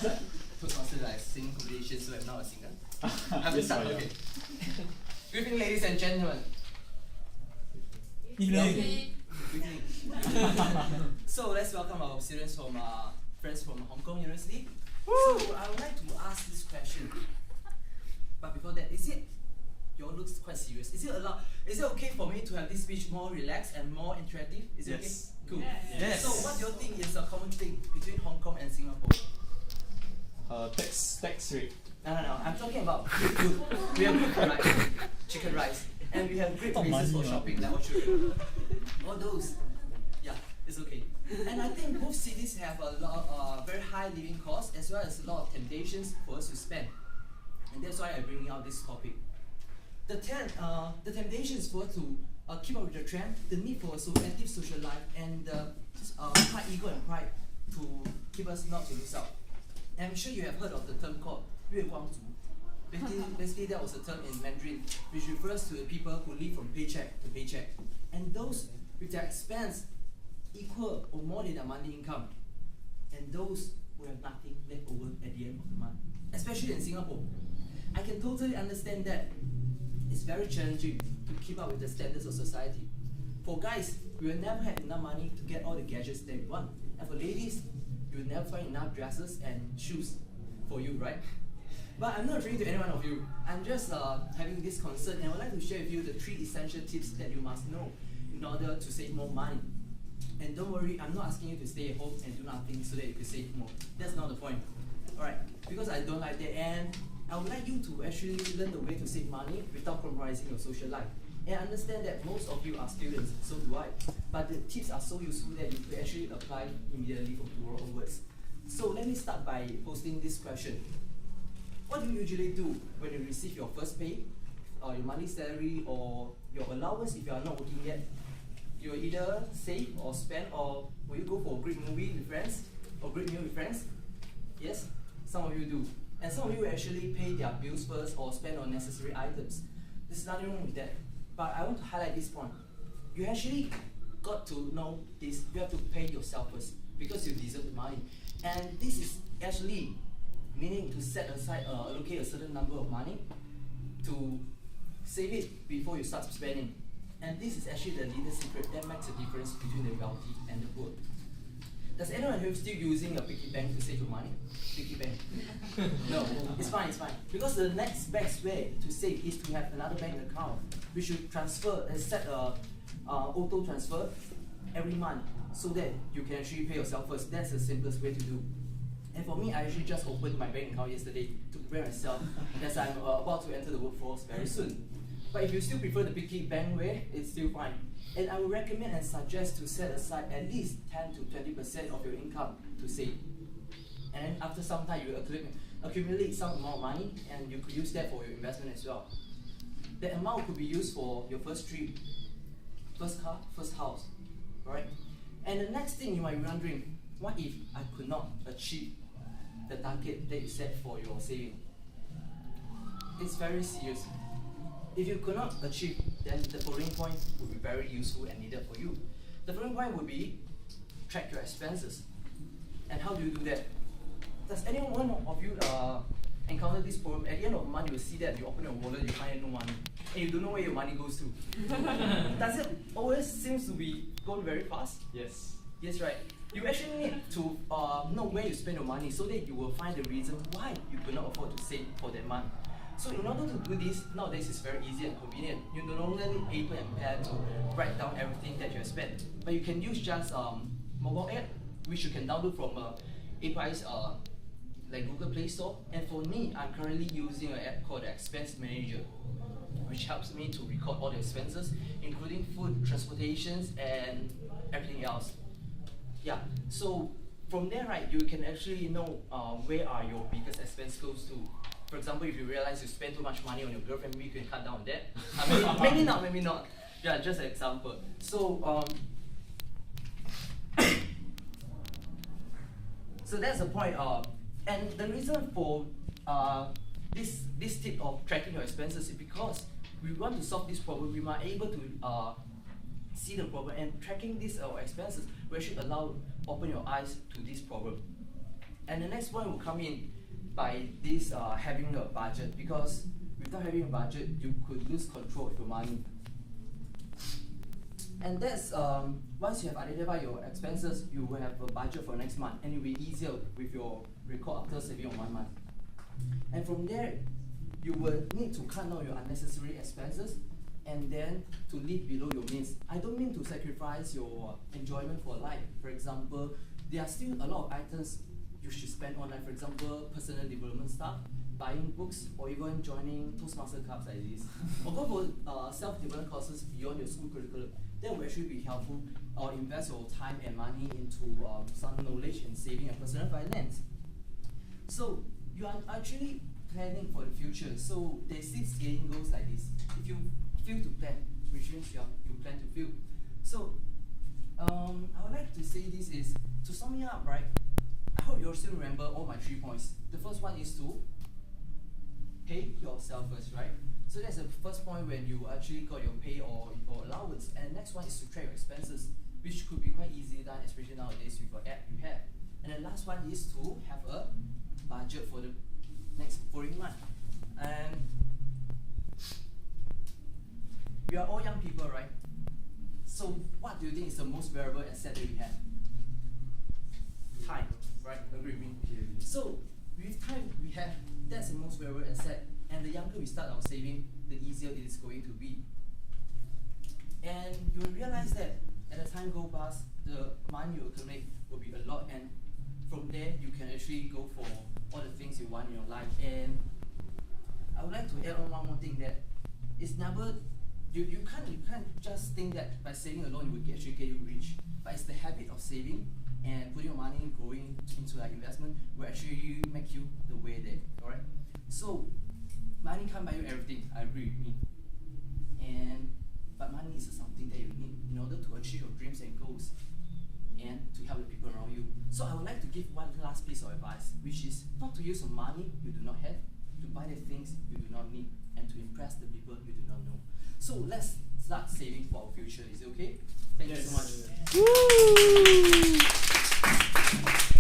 To consider like singing competition, so I'm not a singer. I'm Yes, start, I am. okay. Good evening, ladies and gentlemen. Evening. Good evening. So let's welcome our students from friends from Hong Kong University. So I would like to ask this question. But before that, your looks quite serious. Is it okay for me to have this speech more relaxed and more interactive? Is it Yes. okay? Cool. Yes. So what do you think is a common thing between Hong Kong and Singapore? Tax rate. No. I'm talking about great food. We have good chicken rice, and we have great places for shopping, like Orchard. All those, yeah, it's okay. And I think both cities have a lot of very high living costs as well as a lot of temptations for us to spend, and that's why I'm bringing out this topic. The temptations for us to keep up with the trend, the need for a active social life, and the high ego and pride to keep us not to lose out. And I'm sure you have heard of the term called 月光族. Basically, that was a term in Mandarin which refers to the people who live from paycheck to paycheck, and those with their expense equal or more than their monthly income, and those who have nothing left over at the end of the month. Especially in Singapore, I can totally understand that it's very challenging to keep up with the standards of society. For guys, we will never have enough money to get all the gadgets that we want, and for ladies, you will never find enough dresses and shoes for you, right? But I'm not referring to any one of you. I'm just having this concern, and I would like to share with you the 3 essential tips that you must know in order to save more money. And don't worry, I'm not asking you to stay at home and do nothing so that you can save more. That's not the point. Alright, because I don't like that, and I would like you to actually learn the way to save money without compromising your social life. And understand that most of you are students, so do I. But the tips are so useful that you could actually apply immediately from tomorrow onwards. So let me start by posting this question. What do you usually do when you receive your first pay, or your monthly salary, or your allowance if you are not working yet? You will either save or spend, or will you go for a great movie with friends, or great meal with friends? Yes, some of you do. And some of you actually pay their bills first or spend on necessary items. There's nothing wrong with that. But I want to highlight this point. You actually got to know this. You have to pay yourself first because you deserve the money. And this is actually meaning to set aside, allocate a certain number of money to save it before you start spending. And this is actually the little secret that makes a difference between the wealthy and the poor. Does anyone here still using a piggy bank to save your money? Piggy bank? No, it's fine. Because the next best way to save is to have another bank account. We should transfer and set a auto transfer every month so that you can actually pay yourself first. That's the simplest way to do. And for me, I actually just opened my bank account yesterday to prepare myself as I'm about to enter the workforce very soon. But if you still prefer the piggy bank way, it's still fine. And I would recommend and suggest to set aside at least 10 to 20% of your income to save. And then after some time, you accumulate some amount of money, and you could use that for your investment as well. That amount could be used for your first trip, first car, first house, right? And the next thing you might be wondering, what if I could not achieve the target that you set for your saving? It's very serious. If you could not achieve, then the following point would be very useful and needed for you. The following point would be track your expenses. And how do you do that? Does any one of you encounter this problem? At the end of the month, you will see that you open your wallet, you find no money, and you don't know where your money goes to. Does it always seems to be going very fast? Yes. Yes, right. You actually need to know where you spend your money so that you will find the reason why you could not afford to save for that month. So in order to do this, nowadays it's very easy and convenient. You no longer need paper and pen to write down everything that you have spent. But you can use just mobile app, which you can download from APIs like Google Play Store. And for me, I'm currently using an app called Expense Manager, which helps me to record all the expenses, including food, transportations, and everything else. Yeah, so from there, right, you can actually know where are your biggest expense goes to. For example, if you realize you spend too much money on your girlfriend, maybe you can cut down on that. Maybe not. Yeah, just an example. So, so that's the point. And the reason for this tip of tracking your expenses is because we want to solve this problem. We might able to see the problem, and tracking these expenses will actually open your eyes to this problem. And the next point will come in by this having a budget, because without having a budget, you could lose control of your money. And that's once you have identified your expenses, you will have a budget for next month, and it will be easier with your record after saving on 1 month. And from there, you will need to cut down your unnecessary expenses and then to live below your means. I don't mean to sacrifice your enjoyment for life. For example, there are still a lot of items you should spend on, like for example, personal development stuff, buying books, or even joining Toastmaster clubs like this. Or go for self-development courses beyond your school curriculum. That will actually be helpful, or invest your time and money into some knowledge in saving and personal finance. So you are actually planning for the future. So there's this saying goes like this: if you fail to plan, which means you plan to fail. So I would like to say this is, to sum it up, right? I hope you'll still remember all my 3 points. The first one is to pay yourself first, right? So that's the first point when you actually got your pay or allowance. And the next one is to track your expenses, which could be quite easily done, especially nowadays with your app you have. And the last one is to have a budget for the next following month. And we are all young people, right? So what do you think is the most valuable asset that we have? Time, right? Agree with me? So with time we have, that's the most valuable asset. And the younger we start our saving, the easier it is going to be. And you will realize that as the time goes past, the money you accumulate will be a lot, and from there you can actually go for all the things you want in your life. And I would like to add on one more thing, that it's never, you can't just think that by saving alone it will actually get you rich. But it's the habit of saving and putting your money going into like investment will actually make you the way there. Alright? So money can't buy you everything, I agree with me. But money is something that you need in order to achieve your dreams and goals and to help the people around you. So I would like to give one last piece of advice, which is not to use some money you do not have to buy the things you do not need and to impress the people you do not know. So let's start saving for our future. Is it okay? Thank you so much. Woo!